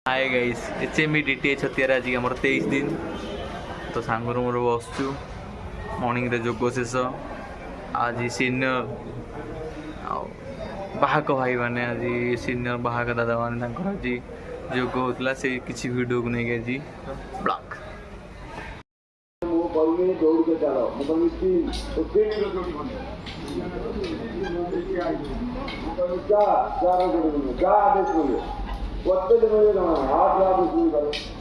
hi guys HMB DTA छतियार आज आमर 23 दिन तो सांगर मोर बसचु मॉर्निंग रे जोग शेष आज सीनियर बाहक भाई मैंने आज सीनियर बाहक दादा मैंने आज जोग होता से किसी वीडियो को नहीं आज ब्लॉक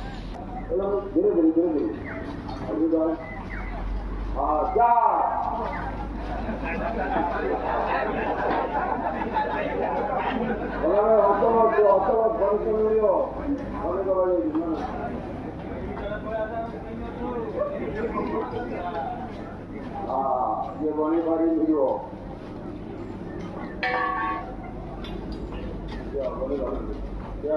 धीरे धीरे धीरे धीरे धीरे हाँ जा हाँ ये बनी बड़ी वीडियो क्या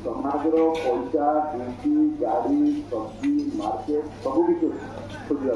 समाज पैसा ड्यूटी गाड़ी सब्जी मार्केट सब किसी खोजा